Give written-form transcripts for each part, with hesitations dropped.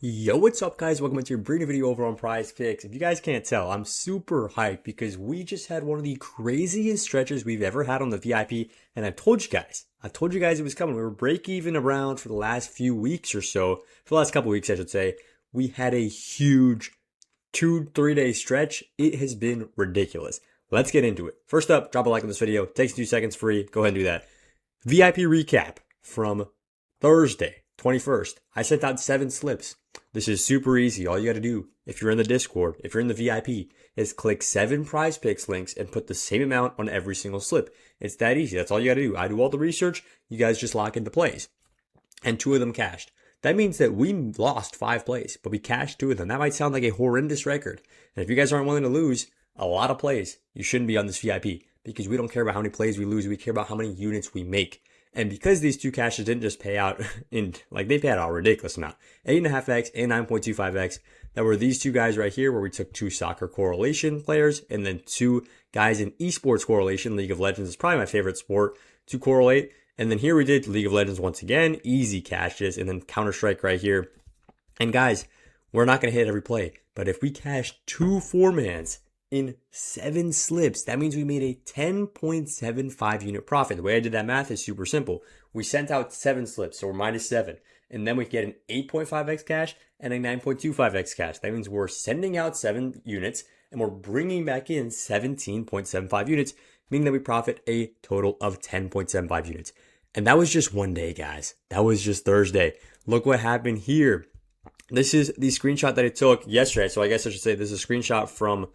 Yo, what's up guys? Welcome to your brand new video over on PrizePicks. If you guys can't tell, I'm super hyped because we just had one of the craziest stretches we've ever had on the VIP, and I told you guys it was coming. We were break even around for the last few weeks or so, for the last couple weeks I should say. We had a huge 2-3 day stretch. It has been ridiculous. Let's get into it. First up, drop a like on this video. It takes 2 seconds free. Go ahead and do that. VIP recap from Thursday, 21st. I sent out 7 slips. This is super easy. All you got to do, if you're in the Discord, if you're in the VIP, is click 7 PrizePicks links and put the same amount on every single slip. It's that easy. That's all you got to do. I do all the research. You guys just lock into plays. And 2 of them cashed. That means that we lost 5 plays, but we cashed 2 of them. That might sound like a horrendous record. And if you guys aren't willing to lose a lot of plays, you shouldn't be on this VIP because we don't care about how many plays we lose. We care about how many units we make. And because these 2 cashes didn't just pay out they paid out a ridiculous amount, 8.5x and 9.25x. That were these 2 guys right here, where we took 2 soccer correlation players and then 2 guys in esports correlation. League of Legends is probably my favorite sport to correlate. And then here we did League of Legends once again, easy cashes, and then Counterstrike right here. And guys, we're not going to hit every play, but if we cash 2 4-mans in 7 slips, that means we made a 10.75 unit profit. The way I did that math is super simple. We sent out 7 slips, so we're minus 7. And then we get an 8.5x cash and a 9.25x cash. That means we're sending out 7 units and we're bringing back in 17.75 units, meaning that we profit a total of 10.75 units. And that was just one day, guys. That was just Thursday. Look what happened here. This is the screenshot that I took yesterday. So I guess I should say this is a screenshot from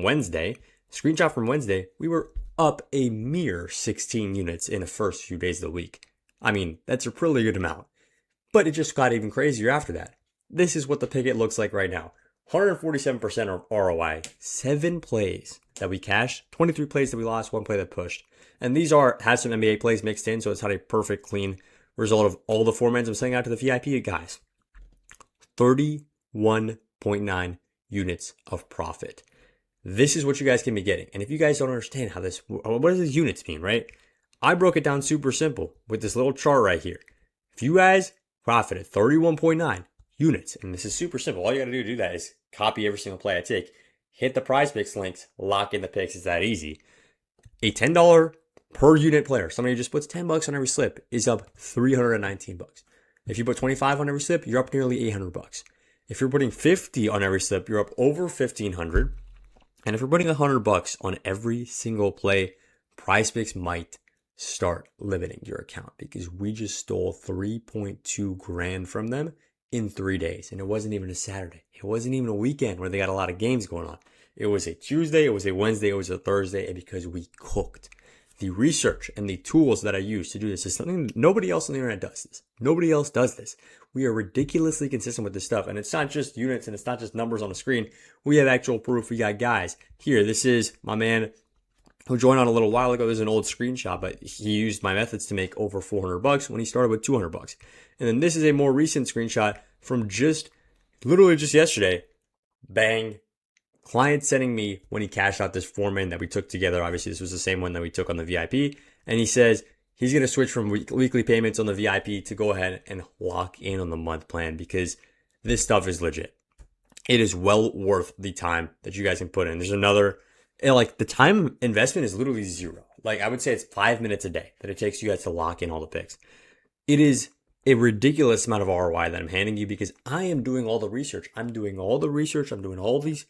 Wednesday. Screenshot from Wednesday. We were up a mere 16 units in the first few days of the week. I mean, that's a pretty good amount. But it just got even crazier after that. This is what the picket looks like right now. 147% ROI, 7 plays that we cashed, 23 plays that we lost, 1 play that pushed. And these has some NBA plays mixed in, so it's had a perfect, clean result of all the 4-mans I'm sending out to the VIP guys. 31.9 units of profit. This is what you guys can be getting. And if you guys don't understand how what does these units mean, right? I broke it down super simple with this little chart right here. If you guys profited 31.9 units, and this is super simple, all you got to do that is copy every single play I take, hit the PrizePicks links, lock in the picks. It's that easy. A $10 per unit player, somebody who just puts $10 on every slip, is up $319. If you put 25 on every slip, you're up nearly $800. If you're putting 50 on every slip, you're up over $1,500. And if you're putting $100 on every single play, PrizePicks might start limiting your account because we just stole 3.2 grand from them in 3 days. And it wasn't even a Saturday. It wasn't even a weekend where they got a lot of games going on. It was a Tuesday, it was a Wednesday, it was a Thursday, and because we cooked. The research and the tools that I use to do this is something nobody else on the internet does this. Nobody else does this. We are ridiculously consistent with this stuff. And it's not just units and it's not just numbers on the screen. We have actual proof. We got guys here. This is my man who joined on a little while ago. There's an old screenshot, but he used my methods to make over $400 when he started with $200. And then this is a more recent screenshot from literally just yesterday. Bang. Client sending me when he cashed out this 4-man that we took together. Obviously, this was the same one that we took on the VIP. And he says he's going to switch from weekly payments on the VIP to go ahead and lock in on the month plan because this stuff is legit. It is well worth the time that you guys can put in. There's another, the time investment is literally 0. I would say it's 5 minutes a day that it takes you guys to lock in all the picks. It is a ridiculous amount of ROI that I'm handing you because I am doing all the research. I'm doing all these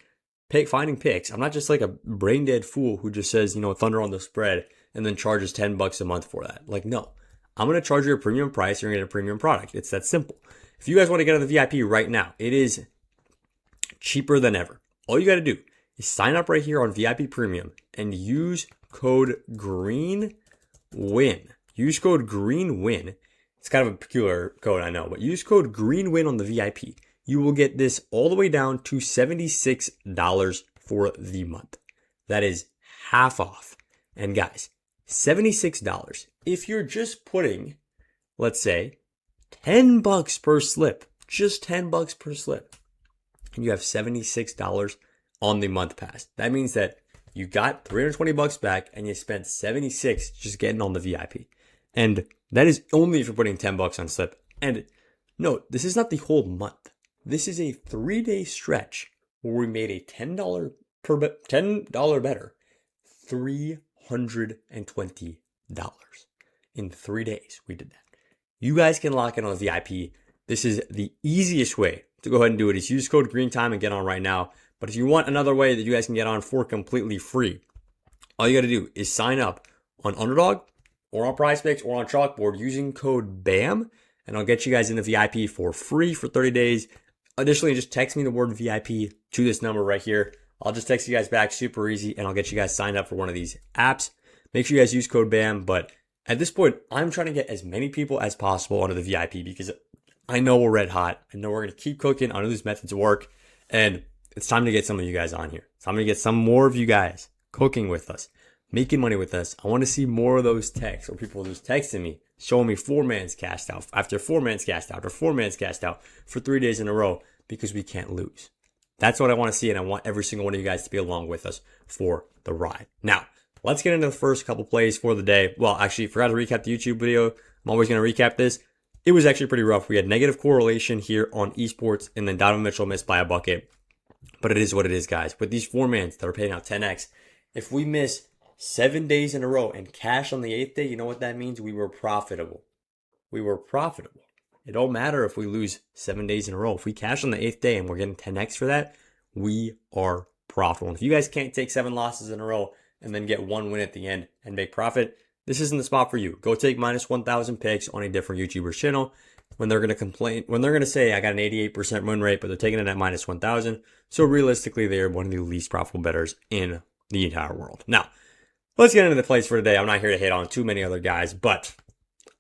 finding picks. I'm not just like a brain dead fool who just says, thunder on the spread and then charges $10 a month for that. No, I'm going to charge you a premium price. You're going to get a premium product. It's that simple. If you guys want to get on the VIP right now, it is cheaper than ever. All you got to do is sign up right here on VIP Premium and use code GREENWIN. Use code GREENWIN. It's kind of a peculiar code, I know, but use code GREENWIN on the VIP. You will get this all the way down to $76 for the month. That is half off. And guys, $76. If you're just putting, let's say, $10 per slip, just $10 per slip, and you have $76 on the month pass. That means that you got $320 back and you spent $76 just getting on the VIP. And that is only if you're putting $10 on slip. And note, this is not the whole month. This is a 3-day stretch where we made a $10 better, $320. In 3 days, we did that. You guys can lock in on the VIP. This is the easiest way to go ahead and do it. Is use code GREENTIME and get on right now. But if you want another way that you guys can get on for completely free, all you got to do is sign up on Underdog or on PrizePicks or on Chalkboard using code BAM, and I'll get you guys in the VIP for free for 30 days. Additionally, just text me the word VIP to this number right here. I'll just text you guys back super easy, and I'll get you guys signed up for one of these apps. Make sure you guys use code BAM, but at this point, I'm trying to get as many people as possible onto the VIP because I know we're red hot. I know we're going to keep cooking. I know these methods work, and it's time to get some of you guys on here. It's time to get some more of you guys cooking with us, making money with us. I want to see more of those texts where people just texting me, showing me 4-man's cashed out after 4-man's cashed out after 4-man's cashed out for 3 days in a row because we can't lose. That's what I want to see, and I want every single one of you guys to be along with us for the ride. Now, let's get into the first couple plays for the day. Well, actually, forgot to recap the YouTube video. I'm always going to recap this. It was actually pretty rough. We had negative correlation here on Esports, and then Donovan Mitchell missed by a bucket. But it is what it is, guys. With these 4-mans that are paying out 10x, if we miss 7 days in a row and cash on the 8th day, you know what that means? We were profitable. We were profitable. It don't matter if we lose 7 days in a row. If we cash on the 8th day and we're getting 10x for that, we are profitable. And if you guys can't take 7 losses in a row and then get 1 win at the end and make profit, this isn't the spot for you. Go take minus 1,000 picks on a different YouTuber's channel when they're going to complain, when they're going to say, I got an 88% win rate, but they're taking it at minus 1,000. So realistically, they're one of the least profitable bettors in the entire world. Now, let's get into the plays for today. I'm not here to hate on too many other guys, but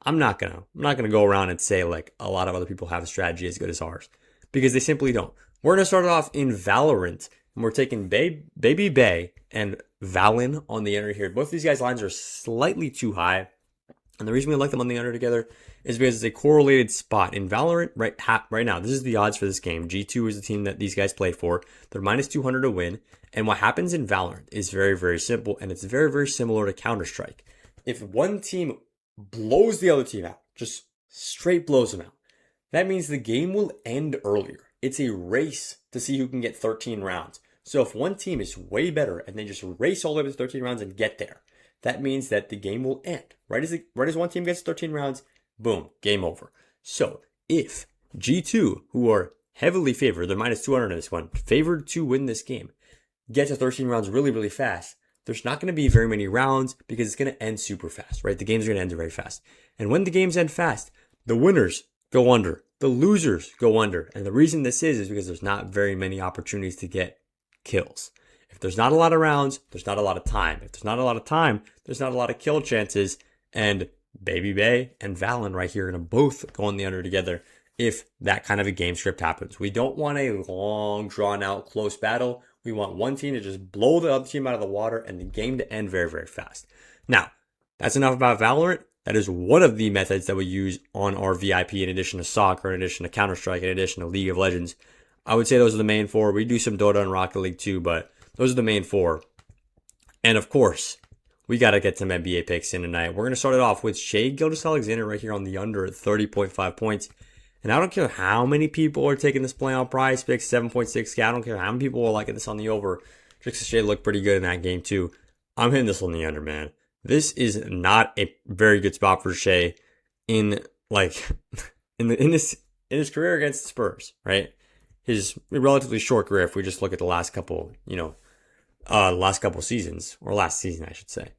I'm not gonna go around and say like a lot of other people have a strategy as good as ours because they simply don't. We're gonna start it off in Valorant, and we're taking Baby Bay and Valen on the under here. Both of these guys' lines are slightly too high, and the reason we like them on the under together is because it's a correlated spot in Valorant right now. This is the odds for this game. G2 is the team that these guys play for. They're minus 200 to win, and what happens in Valorant is very, very simple, and it's very, very similar to Counterstrike. If one team blows the other team out, just straight blows them out, that means the game will end earlier. It's a race to see who can get 13 rounds. So if one team is way better and they just race all the way to 13 rounds and get there, that means that the game will end. Right as one team gets 13 rounds, boom, game over. So if G2, who are heavily favored, they're minus 200 in this one, favored to win this game, get to 13 rounds really, really fast, there's not going to be very many rounds because it's going to end super fast, right? The games are going to end very fast. And when the games end fast, the winners go under, the losers go under. And the reason this is because there's not very many opportunities to get kills. If there's not a lot of rounds, there's not a lot of time. If there's not a lot of time, there's not a lot of kill chances. And Baby Bay and Valen right here are going to both go on the under together if that kind of a game script happens. We don't want a long, drawn-out, close battle. We want one team to just blow the other team out of the water and the game to end very, very fast. Now, that's enough about Valorant. That is one of the methods that we use on our VIP in addition to soccer, in addition to Counter-Strike, in addition to League of Legends. I would say those are the main 4. We do some Dota and Rocket League too, but those are the main 4. And of course, we got to get some NBA picks in tonight. We're going to start it off with Shai Gilgeous-Alexander right here on the under at 30.5 points. And I don't care how many people are taking this play on PrizePicks, 7.6K. I don't care how many people are liking this on the over. Just because Shai looked pretty good in that game too. I'm hitting this on the under, man. This is not a very good spot for Shai in his career against the Spurs, right? His relatively short career, if we just look at the last couple seasons, or last season, I should say.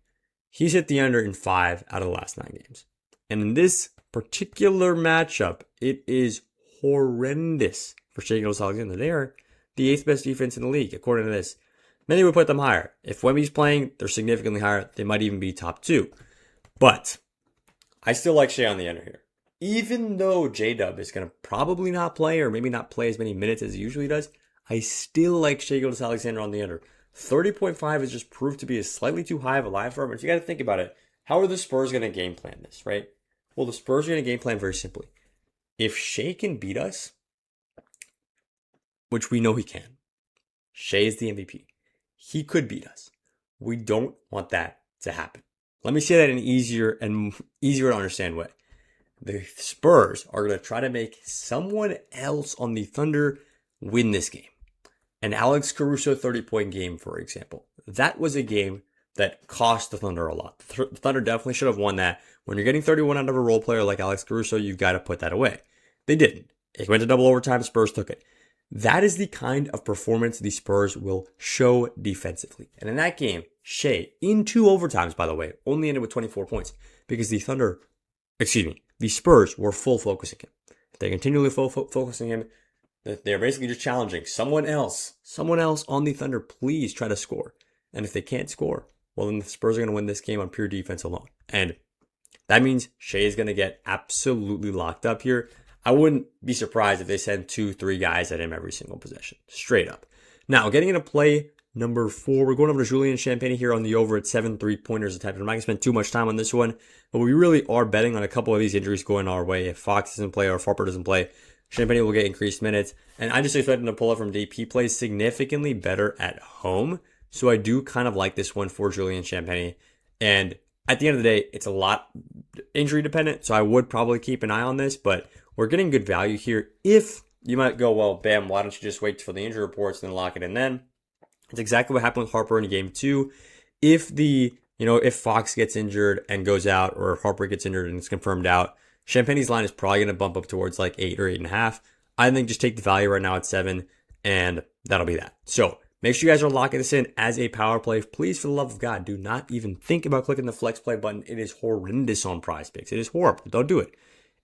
He's hit the under in 5 out of the last 9 games. And in this particular matchup, it is horrendous for Shai Gilgeous-Alexander. They are the 8th best defense in the league, according to this. Many would put them higher. If Wemby's playing, they're significantly higher. They might even be top 2. But I still like Shai on the under here. Even though J-Dub is going to probably not play or maybe not play as many minutes as he usually does, I still like Shai Gilgeous-Alexander on the under. 30.5 is just proved to be a slightly too high of a line for him. But you got to think about it. How are the Spurs going to game plan this, right? Well, the Spurs are going to game plan very simply. If Shai can beat us, which we know he can, Shai is the MVP. He could beat us. We don't want that to happen. Let me say that in an easier to understand way. the Spurs are going to try to make someone else on the Thunder win this game. An Alex Caruso 30-point game, for example. That was a game that cost the Thunder a lot. The Thunder definitely should have won that. When you're getting 31 out of a role player like Alex Caruso, you've got to put that away. They didn't. It went to double overtime. Spurs took it. That is the kind of performance the Spurs will show defensively. And in that game, Shea, in 2 overtimes, by the way, only ended with 24 points because the Spurs were full focusing him. They're continually focusing him. They're basically just challenging someone else on the Thunder, please try to score. And if they can't score, well, then the Spurs are going to win this game on pure defense alone. And that means Shea is going to get absolutely locked up here. I wouldn't be surprised if they send 2-3 guys at him every single possession. Straight up. Now, getting into play number 4, we're going over to Julian Champagnie here on the over at 7 3-pointers attempted. I'm not going to spend too much time on this one, but we really are betting on a couple of these injuries going our way. If Fox doesn't play or if Harper doesn't play, Champagnie will get increased minutes. And I just expect him to pull up from deep. He plays significantly better at home. So I do kind of like this one for Julian Champagnie. And at the end of the day, it's a lot injury dependent. So I would probably keep an eye on this, but we're getting good value here. If you might go, well, bam, why don't you just wait for the injury reports and then lock it in then? It's exactly what happened with Harper in game 2. If Fox gets injured and goes out, or if Harper gets injured and it's confirmed out, Champagnie's line is probably going to bump up towards like 8 or 8.5. I think just take the value right now at 7, and that'll be that. So make sure you guys are locking this in as a power play. Please, for the love of God, do not even think about clicking the flex play button. It is horrendous on PrizePicks. It is horrible. Don't do it.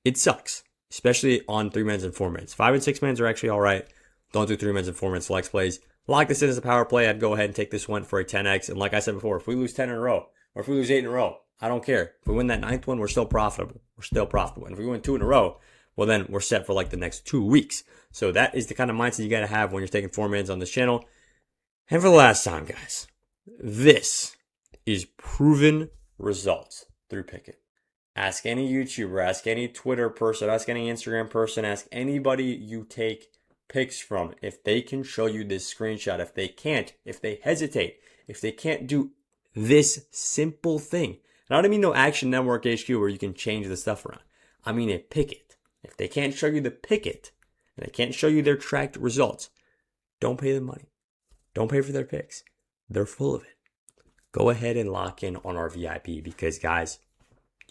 It sucks, especially on 3-mans and 4-mans. 5 and 6-mans are actually all right. Don't do 3-mans and 4-mans flex plays. Lock this in as a power play. I'd go ahead and take this one for a 10x. And like I said before, if we lose 10 in a row, or if we lose 8 in a row, I don't care. If we win that 9th one, we're still profitable. And if we win 2 in a row, well, then we're set for like the next 2 weeks. So that is the kind of mindset you got to have when you're taking 4-mans on this channel. And for the last time, guys, this is proven results through Pickett. Ask any YouTuber, ask any Twitter person, ask any Instagram person, ask anybody you take picks from. If they can show you this screenshot, if they can't, if they hesitate, if they can't do this simple thing. And I don't mean no Action Network HQ where you can change the stuff around. I mean a Pickett. If they can't show you the Pickett, and they can't show you their tracked results, don't pay them money. Don't pay for their picks. They're full of it. Go ahead and lock in on our VIP because, guys,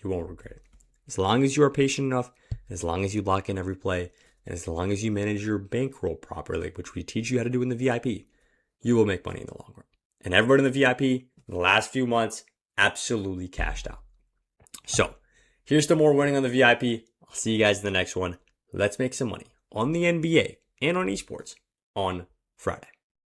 you won't regret it. As long as you are patient enough, as long as you lock in every play, and as long as you manage your bankroll properly, which we teach you how to do in the VIP, you will make money in the long run. And everybody in the VIP in the last few months absolutely cashed out. So here's to more winning on the VIP. I'll see you guys in the next one. Let's make some money on the NBA and on esports on Friday.